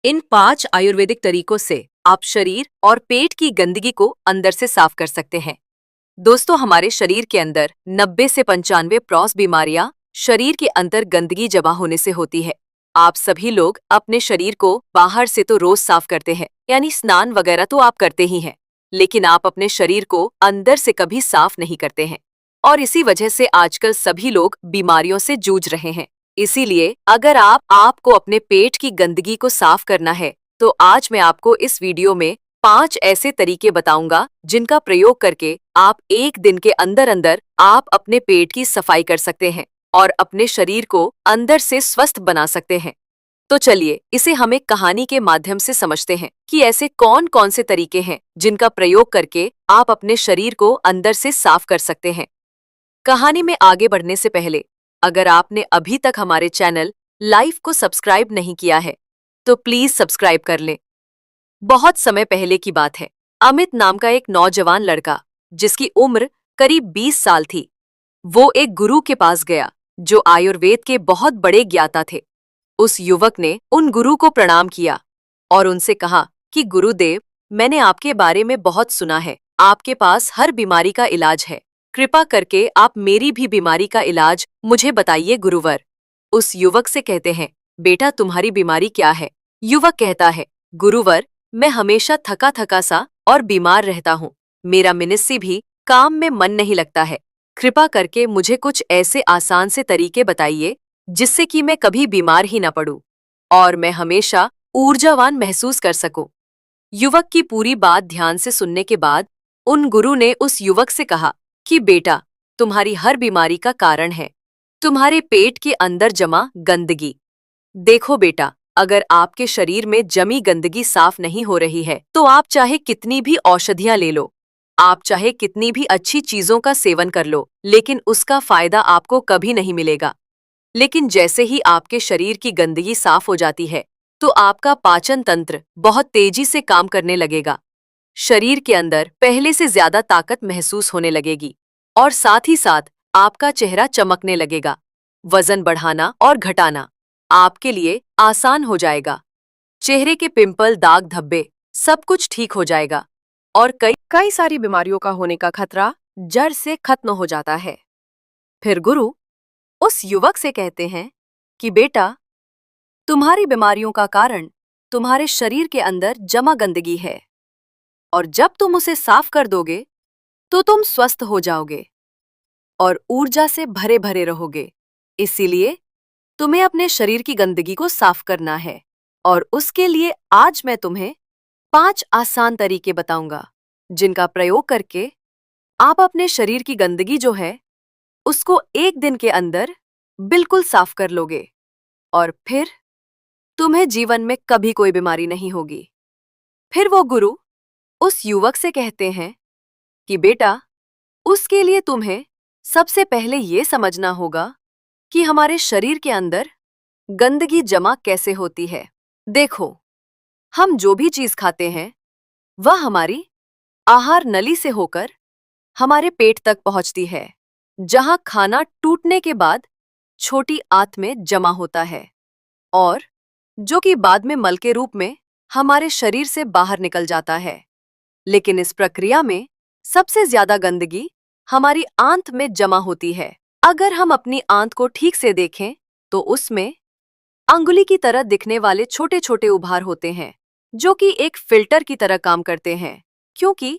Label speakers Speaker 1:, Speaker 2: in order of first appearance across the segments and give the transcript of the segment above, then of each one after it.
Speaker 1: इन 5 आयुर्वेदिक तरीकों से आप शरीर और पेट की गंदगी को अंदर से साफ कर सकते हैं। दोस्तों, हमारे शरीर के अंदर 90 से 95% बीमारियां शरीर के अंदर गंदगी जमा होने से होती है। आप सभी लोग अपने शरीर को बाहर से तो रोज साफ करते हैं, यानी स्नान वगैरह तो आप करते ही हैं, लेकिन आप अपने शरीर को अंदर से कभी साफ नहीं करते हैं। और इसी वजह से आजकल सभी लोग बीमारियों से जूझ रहे हैं। इसीलिए अगर आपको अपने पेट की गंदगी को साफ करना है, तो आज मैं आपको इस वीडियो में 5 ऐसे तरीके बताऊंगा जिनका प्रयोग करके आप एक दिन के अंदर अंदर आप अपने पेट की सफाई कर सकते हैं और अपने शरीर को अंदर से स्वस्थ बना सकते हैं। तो चलिए इसे हम एक कहानी के माध्यम से समझते हैं कि ऐसे कौन कौन से तरीके हैं जिनका प्रयोग करके आप अपने शरीर को अंदर से साफ कर सकते हैं। कहानी में आगे बढ़ने से पहले अगर आपने अभी तक हमारे चैनल लाइफ को सब्सक्राइब नहीं किया है तो प्लीज सब्सक्राइब कर लें। बहुत समय पहले की बात है। अमित नाम का एक नौजवान लड़का, जिसकी उम्र करीब 20 साल थी, वो एक गुरु के पास गया जो आयुर्वेद के बहुत बड़े ज्ञाता थे। उस युवक ने उन गुरु को प्रणाम किया और उनसे कहा कि गुरुदेव, मैंने आपके बारे में बहुत सुना है। आपके पास हर बीमारी का इलाज है। कृपा करके आप मेरी भी बीमारी का इलाज मुझे बताइए गुरुवर। उस युवक से कहते हैं, बेटा तुम्हारी बीमारी क्या है? युवक कहता है, गुरुवर, मैं हमेशा थका थका सा और बीमार रहता हूँ। मेरा मिनिस्सी भी काम में मन नहीं लगता है। कृपा करके मुझे कुछ ऐसे आसान से तरीके बताइए जिससे कि मैं कभी बीमार ही न पड़ूं और मैं हमेशा ऊर्जावान महसूस कर सकूं। युवक की पूरी बात ध्यान से सुनने के बाद उन गुरु ने उस युवक से कहा कि बेटा, तुम्हारी हर बीमारी का कारण है तुम्हारे पेट के अंदर जमा गंदगी। देखो बेटा, अगर आपके शरीर में जमी गंदगी साफ नहीं हो रही है तो आप चाहे कितनी भी औषधियां ले लो, आप चाहे कितनी भी अच्छी चीजों का सेवन कर लो, लेकिन उसका फायदा आपको कभी नहीं मिलेगा। लेकिन जैसे ही आपके शरीर की गंदगी साफ हो जाती है तो आपका पाचन तंत्र बहुत तेजी से काम करने लगेगा। शरीर के अंदर पहले से ज्यादा ताकत महसूस होने लगेगी और साथ ही साथ आपका चेहरा चमकने लगेगा। वजन बढ़ाना और घटाना आपके लिए आसान हो जाएगा। चेहरे के पिंपल, दाग धब्बे सब कुछ ठीक हो जाएगा और कई सारी बीमारियों का होने का खतरा जड़ से खत्म हो जाता है। फिर गुरु उस युवक से कहते हैं कि बेटा, तुम्हारी बीमारियों का कारण तुम्हारे शरीर के अंदर जमा गंदगी है और जब तुम उसे साफ कर दोगे तो तुम स्वस्थ हो जाओगे और ऊर्जा से भरे भरे रहोगे। इसीलिए तुम्हें अपने शरीर की गंदगी को साफ करना है और उसके लिए आज मैं तुम्हें 5 आसान तरीके बताऊंगा जिनका प्रयोग करके आप अपने शरीर की गंदगी जो है उसको एक दिन के अंदर बिल्कुल साफ कर लोगे और फिर तुम्हें जीवन में कभी कोई बीमारी नहीं होगी। फिर वो गुरु उस युवक से कहते हैं कि बेटा, उसके लिए तुम्हें सबसे पहले ये समझना होगा कि हमारे शरीर के अंदर गंदगी जमा कैसे होती है। देखो, हम जो भी चीज खाते हैं वह हमारी आहार नली से होकर हमारे पेट तक पहुंचती है, जहां खाना टूटने के बाद छोटी आंत में जमा होता है और जो कि बाद में मल के रूप में हमारे शरीर से बाहर निकल जाता है। लेकिन इस प्रक्रिया में सबसे ज्यादा गंदगी हमारी आंत में जमा होती है। अगर हम अपनी आंत को ठीक से देखें तो उसमें अंगुली की तरह दिखने वाले छोटे छोटे उभार होते हैं जो कि एक फिल्टर की तरह काम करते हैं, क्योंकि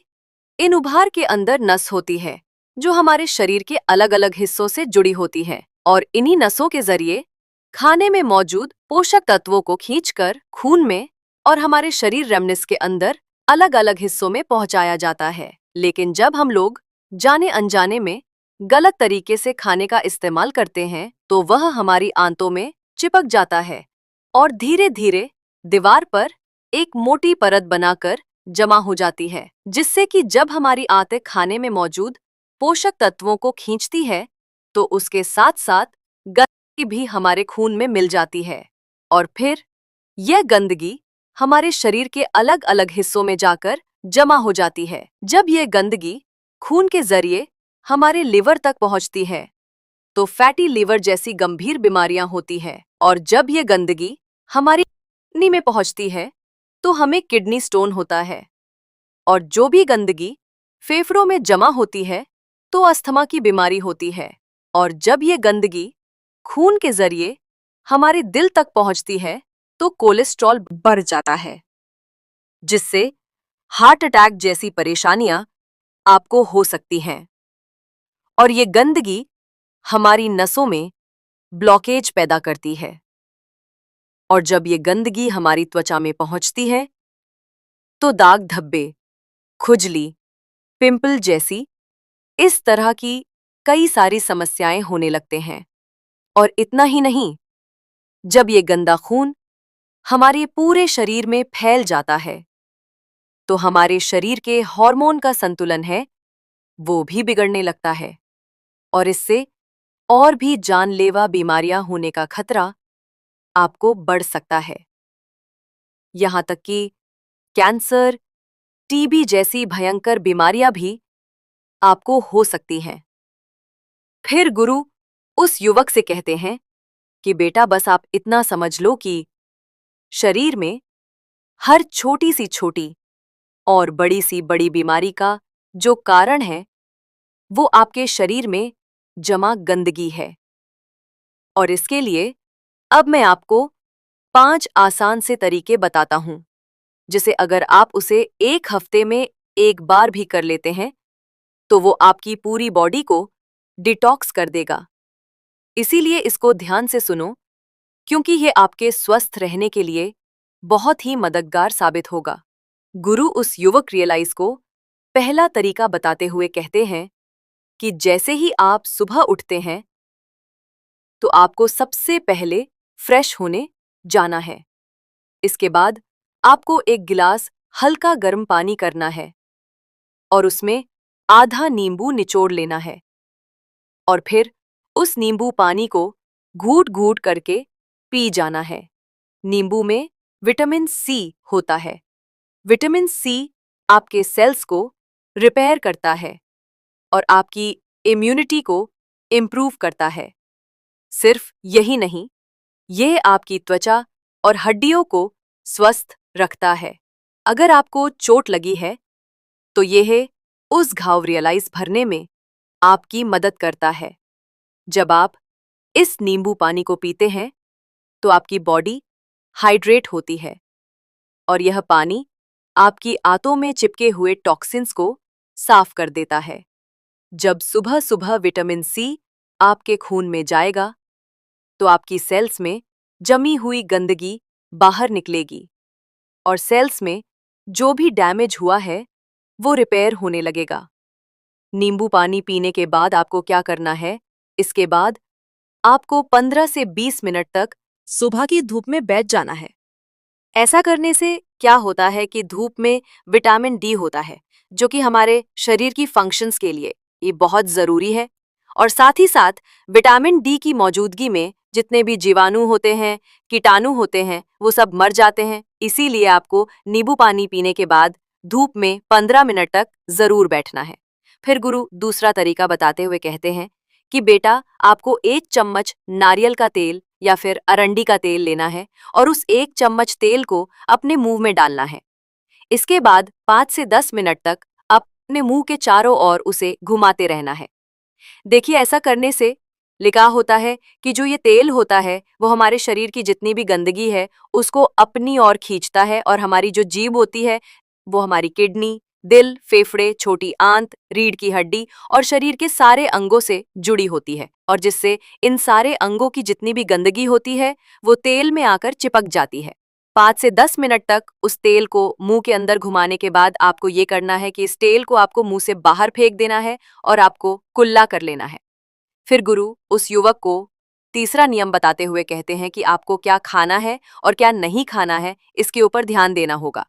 Speaker 1: इन उभार के अंदर नस होती है जो हमारे शरीर के अलग अलग हिस्सों से जुड़ी होती है और इन्हीं नसों के जरिए खाने में मौजूद पोषक तत्वों को खींचकर खून में और हमारे शरीर रेमनिस के अंदर अलग अलग हिस्सों में पहुंचाया जाता है। लेकिन जब हम लोग जाने अनजाने में गलत तरीके से खाने का इस्तेमाल करते हैं तो वह हमारी आंतों में चिपक जाता है और धीरे धीरे दीवार पर एक मोटी परत बनाकर जमा हो जाती है, जिससे कि जब हमारी आंतें खाने में मौजूद पोषक तत्वों को खींचती है तो उसके साथ साथ गंदगी भी हमारे खून में मिल जाती है और फिर यह गंदगी हमारे शरीर के अलग अलग हिस्सों में जाकर जमा हो जाती है। जब यह गंदगी खून के जरिए हमारे लिवर तक पहुंचती है तो फैटी लिवर जैसी गंभीर बीमारियां होती है और जब यह गंदगी हमारी किडनी में पहुंचती है तो हमें किडनी स्टोन होता है। और जो भी गंदगी फेफड़ों में जमा होती है तो अस्थमा की बीमारी होती है। और जब ये गंदगी खून के जरिए हमारे दिल तक पहुंचती है तो कोलेस्ट्रॉल बढ़ जाता है, जिससे हार्ट अटैक जैसी परेशानियां आपको हो सकती हैं। और ये गंदगी हमारी नसों में ब्लॉकेज पैदा करती है। और जब ये गंदगी हमारी त्वचा में पहुंचती है तो दाग धब्बे, खुजली, पिंपल जैसी इस तरह की कई सारी समस्याएं होने लगते हैं। और इतना ही नहीं, जब ये गंदा खून हमारे पूरे शरीर में फैल जाता है तो हमारे शरीर के हार्मोन का संतुलन है वो भी बिगड़ने लगता है। और इससे और भी जानलेवा बीमारियां होने का खतरा आपको बढ़ सकता है। यहां तक कि कैंसर, टीबी जैसी भयंकर बीमारियां भी आपको हो सकती हैं। फिर गुरु उस युवक से कहते हैं कि बेटा बस आप इतना समझ लो कि शरीर में हर छोटी सी छोटी और बड़ी सी बड़ी बीमारी का जो कारण है वो आपके शरीर में जमा गंदगी है। और इसके लिए अब मैं आपको 5 आसान से तरीके बताता हूं, जिसे अगर आप उसे 1 हफ्ते में 1 बार भी कर लेते हैं तो वो आपकी पूरी बॉडी को डिटॉक्स कर देगा। इसीलिए इसको ध्यान से सुनो, क्योंकि ये आपके स्वस्थ रहने के लिए बहुत ही मददगार साबित होगा। गुरु उस युवक रियलाइज को पहला तरीका बताते हुए कहते हैं कि जैसे ही आप सुबह उठते हैं तो आपको सबसे पहले फ्रेश होने जाना है। इसके बाद आपको एक गिलास हल्का गर्म पानी करना है और उसमें आधा नींबू निचोड़ लेना है। और फिर उस नींबू पानी को घूट घूट करके पी जाना है। नींबू में विटामिन सी होता है। विटामिन सी आपके सेल्स को रिपेयर करता है और आपकी इम्यूनिटी को इम्प्रूव करता है। सिर्फ यही नहीं, यह आपकी त्वचा और हड्डियों को स्वस्थ रखता है। अगर आपको चोट लगी है तो यह उस घाव रियलाइज भरने में आपकी मदद करता है। जब आप इस नींबू पानी को पीते हैं तो आपकी बॉडी हाइड्रेट होती है और यह पानी आपकी आंतों में चिपके हुए टॉक्सिन्स को साफ कर देता है। जब सुबह सुबह विटामिन सी आपके खून में जाएगा तो आपकी सेल्स में जमी हुई गंदगी बाहर निकलेगी और सेल्स में जो भी डैमेज हुआ है वो रिपेयर होने लगेगा। नींबू पानी पीने के बाद आपको क्या करना है? इसके बाद आपको 15 से 20 मिनट तक सुबह की धूप में बैठ जाना है। ऐसा करने से क्या होता है कि धूप में विटामिन डी होता है, जो कि हमारे शरीर की फंक्शंस के लिए ये बहुत ज़रूरी है। और साथ ही साथ विटामिन डी की मौजूदगी में जितने भी जीवाणु होते हैं, कीटाणु होते हैं, वो सब मर जाते हैं। इसीलिए आपको नींबू पानी पीने के बाद धूप में 15 मिनट तक ज़रूर बैठना है। फिर गुरु दूसरा तरीका बताते हुए कहते हैं कि बेटा आपको 1 चम्मच नारियल का तेल या फिर अरंडी का तेल लेना है और उस 1 चम्मच तेल को अपने मुंह में डालना है। इसके बाद 5 से 10 मिनट तक अपने मुंह के चारों ओर उसे घुमाते रहना है। देखिए, ऐसा करने से लिखा होता है कि जो ये तेल होता है वो हमारे शरीर की जितनी भी गंदगी है उसको अपनी ओर खींचता है और हमारी जो जीभ होती है वो हमारी किडनी, दिल, फेफड़े, छोटी आंत, रीढ़ की हड्डी और शरीर के सारे अंगों से जुड़ी होती है और जिससे इन सारे अंगों की जितनी भी गंदगी होती है वो तेल में आकर चिपक जाती है। 5 से 10 मिनट तक उस तेल को मुंह के अंदर घुमाने के बाद आपको ये करना है कि इस तेल को आपको मुंह से बाहर फेंक देना है और आपको कुल्ला कर लेना है। फिर गुरु उस युवक को तीसरा नियम बताते हुए कहते हैं कि आपको क्या खाना है और क्या नहीं खाना है, इसके ऊपर ध्यान देना होगा।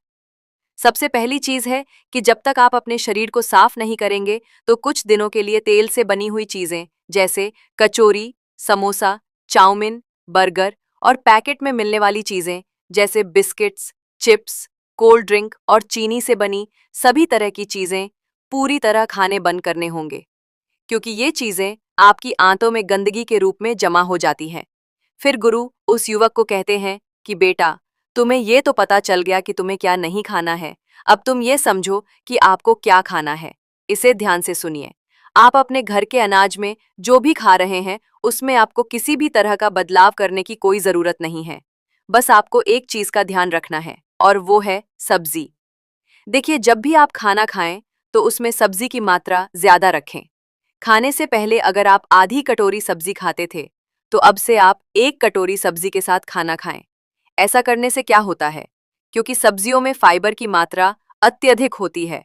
Speaker 1: सबसे पहली चीज है कि जब तक आप अपने शरीर को साफ नहीं करेंगे तो कुछ दिनों के लिए तेल से बनी हुई चीजें जैसे कचौरी, समोसा, चाउमीन, बर्गर और पैकेट में मिलने वाली चीजें जैसे बिस्किट्स, चिप्स, कोल्ड ड्रिंक और चीनी से बनी सभी तरह की चीजें पूरी तरह खाने बंद करने होंगे, क्योंकि ये चीजें आपकी आंतों में गंदगी के रूप में जमा हो जाती हैं। फिर गुरु उस युवक को कहते हैं कि बेटा तुम्हें ये तो पता चल गया कि तुम्हें क्या नहीं खाना है। अब तुम ये समझो कि आपको क्या खाना है। इसे ध्यान से सुनिए। आप अपने घर के अनाज में जो भी खा रहे हैं उसमें आपको किसी भी तरह का बदलाव करने की कोई जरूरत नहीं है। बस आपको एक चीज का ध्यान रखना है और वो है सब्जी। देखिए, जब भी आप खाना खाएं तो उसमें सब्जी की मात्रा ज्यादा रखें। खाने से पहले अगर आप आधी कटोरी सब्जी खाते थे तो अब से आप 1 कटोरी सब्जी के साथ खाना खाएं। ऐसा करने से क्या होता है, क्योंकि सब्जियों में फाइबर की मात्रा अत्यधिक होती है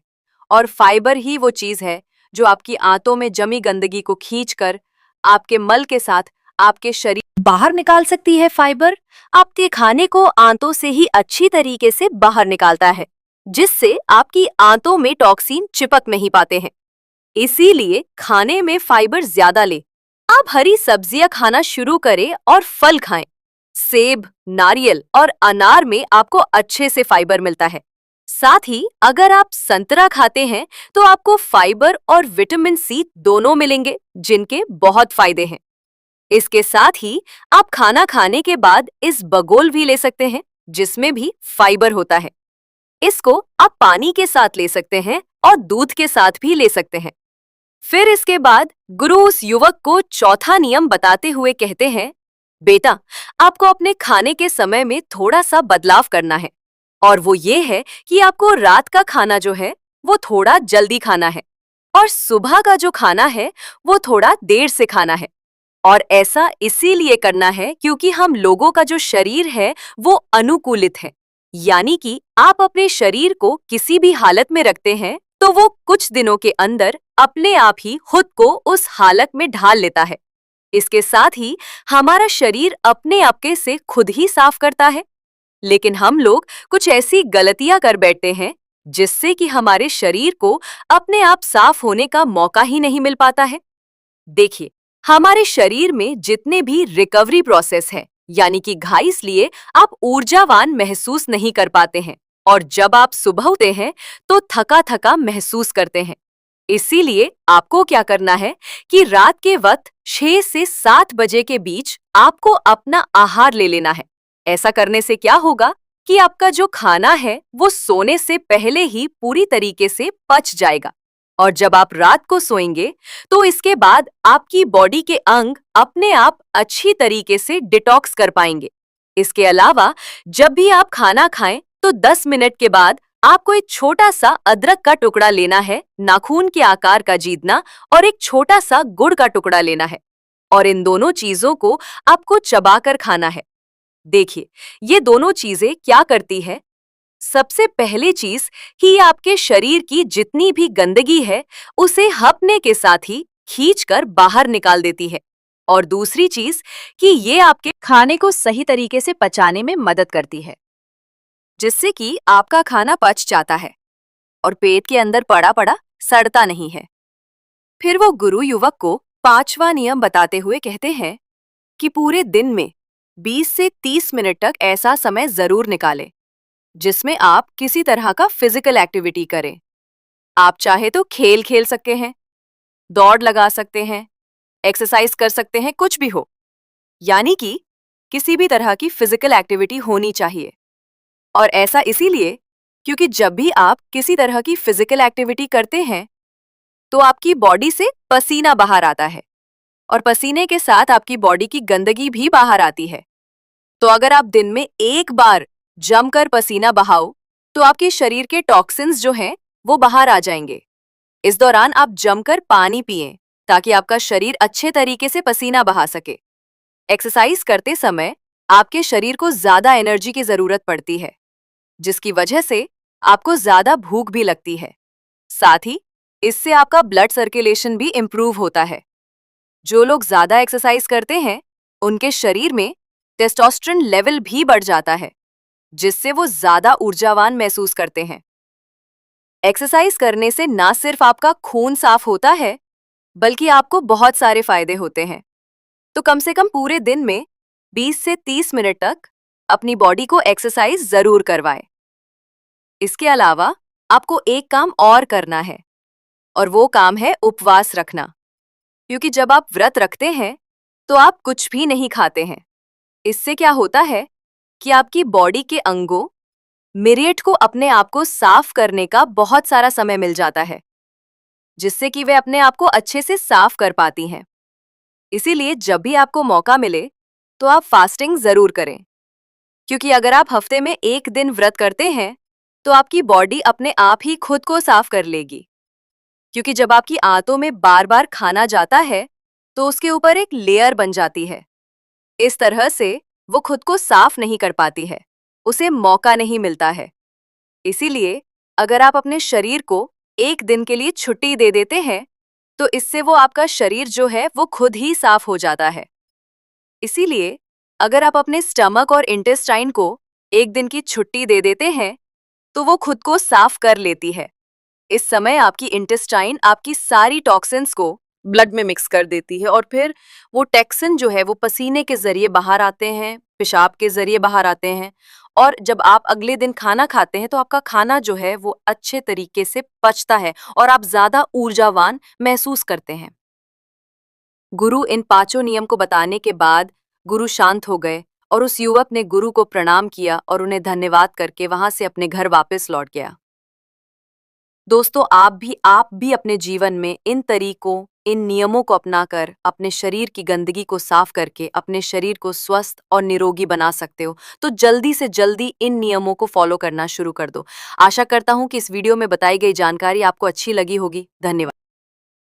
Speaker 1: और फाइबर ही वो चीज है जो आपकी आंतों में जमी गंदगी को खींचकर आपके मल के साथ आपके शरीर बाहर निकाल सकती है। फाइबर आपके खाने को आंतों से ही अच्छी तरीके से बाहर निकालता है, जिससे आपकी आंतों में टॉक्सिन चिपक नहीं पाते हैं। इसीलिए खाने में फाइबर ज्यादा ले। आप हरी सब्जियां खाना शुरू करें और फल खाएं। सेब, नारियल और अनार में आपको अच्छे से फाइबर मिलता है। साथ ही अगर आप संतरा खाते हैं तो आपको फाइबर और विटामिन सी दोनों मिलेंगे, जिनके बहुत फायदे हैं। इसके साथ ही आप खाना खाने के बाद इस बगोल भी ले सकते हैं, जिसमें भी फाइबर होता है। इसको आप पानी के साथ ले सकते हैं और दूध के साथ भी ले सकते हैं। फिर इसके बाद गुरु उस युवक को चौथा नियम बताते हुए कहते हैं, बेटा, आपको अपने खाने के समय में थोड़ा सा बदलाव करना है, और वो ये है कि आपको रात का खाना जो है वो थोड़ा जल्दी खाना है और सुबह का जो खाना है वो थोड़ा देर से खाना है। और ऐसा इसीलिए करना है क्योंकि हम लोगों का जो शरीर है वो अनुकूलित है, यानी कि आप अपने शरीर को किसी भी हालत में रखते हैं तो वो कुछ दिनों के अंदर अपने आप ही खुद को उस हालत में ढाल लेता है। इसके साथ ही हमारा शरीर अपने आपके से खुद ही साफ करता है। लेकिन हम लोग कुछ ऐसी गलतियां कर बैठते हैं जिससे कि हमारे शरीर को अपने आप साफ होने का मौका ही नहीं मिल पाता है। देखिए, हमारे शरीर में जितने भी रिकवरी प्रोसेस है, यानी कि घाई, इसलिए आप ऊर्जावान महसूस नहीं कर पाते हैं और जब आप सुबह उठते हैं तो थका थका महसूस करते हैं। इसीलिए आपको क्या करना है कि रात के वक्त 6 से 7 बजे के बीच आपको अपना आहार ले लेना है। ऐसा करने से क्या होगा कि आपका जो खाना है वो सोने से पहले ही पूरी तरीके से पच जाएगा, और जब आप रात को सोएंगे तो इसके बाद आपकी बॉडी के अंग अपने आप अच्छी तरीके से डिटॉक्स कर पाएंगे। इसके अलावा जब भी आप खाना खाएं तो 10 मिनट के बाद आपको एक छोटा सा अदरक का टुकड़ा लेना है, नाखून के आकार का जीतना, और एक छोटा सा गुड़ का टुकड़ा लेना है, और इन दोनों चीजों को आपको चबाकर खाना है। देखिए, ये दोनों चीजें क्या करती है। सबसे पहले चीज कि आपके शरीर की जितनी भी गंदगी है उसे हपने के साथ ही खींचकर बाहर निकाल देती है, और दूसरी चीज कि ये आपके खाने को सही तरीके से पचाने में मदद करती है, जिससे कि आपका खाना पच जाता है और पेट के अंदर पड़ा पड़ा सड़ता नहीं है। फिर वो गुरु युवक को 5वां नियम बताते हुए कहते हैं कि पूरे दिन में 20 से 30 मिनट तक ऐसा समय जरूर निकालें जिसमें आप किसी तरह का फिजिकल एक्टिविटी करें। आप चाहे तो खेल खेल सकते हैं, दौड़ लगा सकते हैं, एक्सरसाइज कर सकते हैं, कुछ भी हो, यानी कि किसी भी तरह की फिजिकल एक्टिविटी होनी चाहिए। और ऐसा इसीलिए क्योंकि जब भी आप किसी तरह की फिजिकल एक्टिविटी करते हैं तो आपकी बॉडी से पसीना बाहर आता है, और पसीने के साथ आपकी बॉडी की गंदगी भी बाहर आती है। तो अगर आप दिन में एक बार जमकर पसीना बहाओ तो आपके शरीर के टॉक्सिन्स जो हैं वो बाहर आ जाएंगे। इस दौरान आप जमकर पानी पिएं ताकि आपका शरीर अच्छे तरीके से पसीना बहा सके। एक्सरसाइज करते समय आपके शरीर को ज्यादा एनर्जी की जरूरत पड़ती है, जिसकी वजह से आपको ज्यादा भूख भी लगती है। साथ ही इससे आपका ब्लड सर्कुलेशन भी इंप्रूव होता है। जो लोग ज्यादा एक्सरसाइज करते हैं उनके शरीर में टेस्टोस्टेरोन लेवल भी बढ़ जाता है, जिससे वो ज्यादा ऊर्जावान महसूस करते हैं। एक्सरसाइज करने से ना सिर्फ आपका खून साफ होता है बल्कि आपको बहुत सारे फायदे होते हैं। तो कम से कम पूरे दिन में 20 से 30 मिनट तक अपनी बॉडी को एक्सरसाइज जरूर करवाएं। इसके अलावा आपको एक काम और करना है, और वो काम है उपवास रखना। क्योंकि जब आप व्रत रखते हैं तो आप कुछ भी नहीं खाते हैं। इससे क्या होता है कि आपकी बॉडी के अंगों मिरिएट को अपने आप को साफ करने का बहुत सारा समय मिल जाता है, जिससे कि वे अपने आप को अच्छे से साफ कर पाती हैं। इसीलिए जब भी आपको मौका मिले तो आप फास्टिंग जरूर करें, क्योंकि अगर आप हफ्ते में एक दिन व्रत करते हैं तो आपकी बॉडी अपने आप ही खुद को साफ कर लेगी। क्योंकि जब आपकी आंतों में बार बार खाना जाता है तो उसके ऊपर एक लेयर बन जाती है। इस तरह से वो खुद को साफ नहीं कर पाती है, उसे मौका नहीं मिलता है। इसीलिए अगर आप अपने शरीर को एक दिन के लिए छुट्टी दे देते हैं तो इससे वो आपका शरीर जो है वो खुद ही साफ हो जाता है। इसीलिए अगर आप अपने स्टमक और इंटेस्टाइन को एक दिन की छुट्टी दे देते हैं तो वो खुद को साफ कर लेती है। इस समय आपकी इंटेस्टाइन आपकी सारी टॉक्सिन्स को ब्लड में मिक्स कर देती है और फिर वो टॉक्सिन जो है वो पसीने के जरिए बाहर आते हैं, पेशाब के जरिए बाहर आते हैं। और जब आप अगले दिन खाना खाते हैं तो आपका खाना जो है वो अच्छे तरीके से पचता है और आप ज्यादा ऊर्जावान महसूस करते हैं। गुरु इन पांचों नियम को बताने के बाद गुरु शांत हो गए और उस युवक ने गुरु को प्रणाम किया और उन्हें धन्यवाद करके वहां से अपने घर वापस लौट गया। दोस्तों, आप भी अपने जीवन में इन तरीकों, इन नियमों को अपनाकर अपने शरीर की गंदगी को साफ करके अपने शरीर को स्वस्थ और निरोगी बना सकते हो। तो जल्दी से जल्दी इन नियमों को फॉलो करना शुरू कर दो। आशा करता हूं कि इस वीडियो में बताई गई जानकारी आपको अच्छी लगी होगी। धन्यवाद।